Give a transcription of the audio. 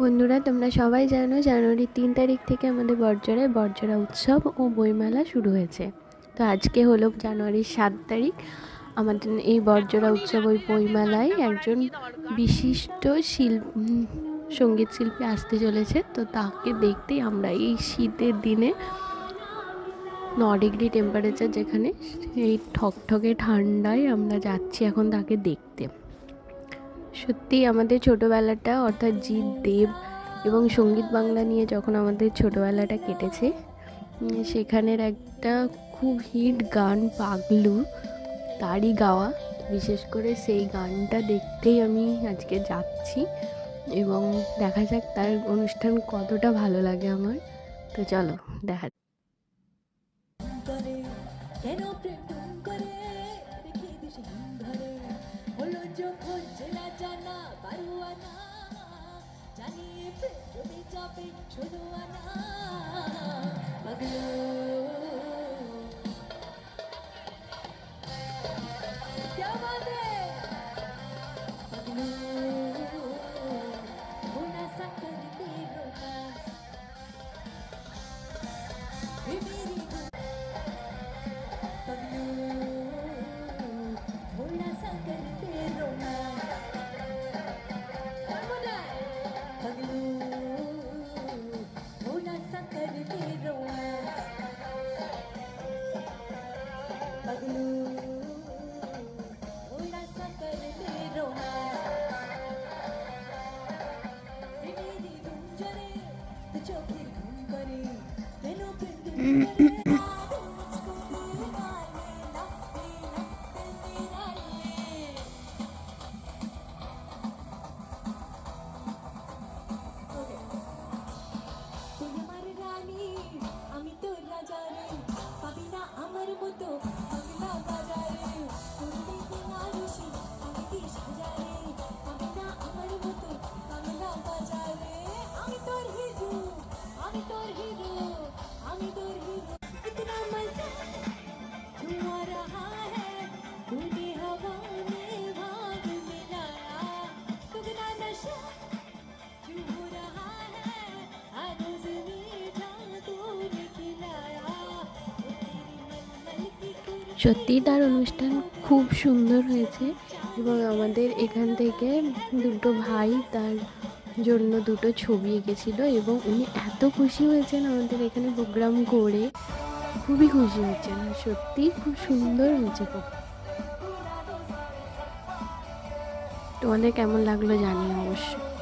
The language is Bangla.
বন্ধুরা, তোমরা সবাই জানো জানুয়ারির 3 তারিখ থেকে আমাদের বড়জোড়ায় বড়জোড়া উৎসব ও বইমেলা শুরু হয়েছে। তো আজকে হলো জানুয়ারির 7 তারিখ। আমাদের এই বড়জোড়া উৎসব ওই বইমেলায় একজন বিশিষ্ট সঙ্গীত শিল্পী আসতে চলেছে। তো তাকে দেখতেই আমরা এই শীতের দিনে 9 ডিগ্রি টেম্পারেচার, যেখানে এই ঠকঠকে ঠান্ডায় আমরা যাচ্ছি এখন তাকে দেখতে। সত্যি আমাদের ছোটোবেলাটা, অর্থাৎ জিৎ দেব এবং সঙ্গীত বাংলা নিয়ে যখন আমাদের ছোটোবেলাটা কেটেছে, সেখানের একটা খুব হিট গান পাগলু, তারই গাওয়া। বিশেষ করে সেই গানটা দেখতেই আমি আজকে যাচ্ছি এবং দেখা যাক তার অনুষ্ঠান কতটা ভালো লাগে আমার। তো চলো দেখা। কেন প্রেম করে রেখে দিস ধরে হলো যখন চেনা জানা পারুয়ানা জানিয়ে প্রেম জমে যাবে শোনো আনা পাগলো क्या बात है पागलो होना सा करते रोमांस मेरी भोला सा करते रोमांस पगलू भोला सा करते रोमांस पगलू भोला सा करते रोमांस मेरी धुन जरे तो चौकी घूम करे तेनो पे আমি তোর রাজা রে পাবি না আমার মতো বাংলা বাজারে তুমি কিনা রুশি আমি কি সাজা রে পাবি না আমার মতো বাংলা বাজারে আমি তোর হিরো আমি তোর হিরো আমি তোর হিরো इतना मजा क्यों आ रहा है तूने हवा में भाग मिलाया तुगना नशा क्यों हो रहा है आज সত্যি তার অনুষ্ঠান খুব সুন্দর হয়েছে এবং আমাদের এখান থেকে দুটো ভাই তার জন্য দুটো ছবি এঁকেছিল এবং উনি এত খুশি হয়েছেন আমাদের এখানে প্রোগ্রাম করে, খুবই খুশি হয়েছেন। সত্যি খুব সুন্দর হয়েছে। তোমাদের কেমন লাগলো জানি অবশ্যই।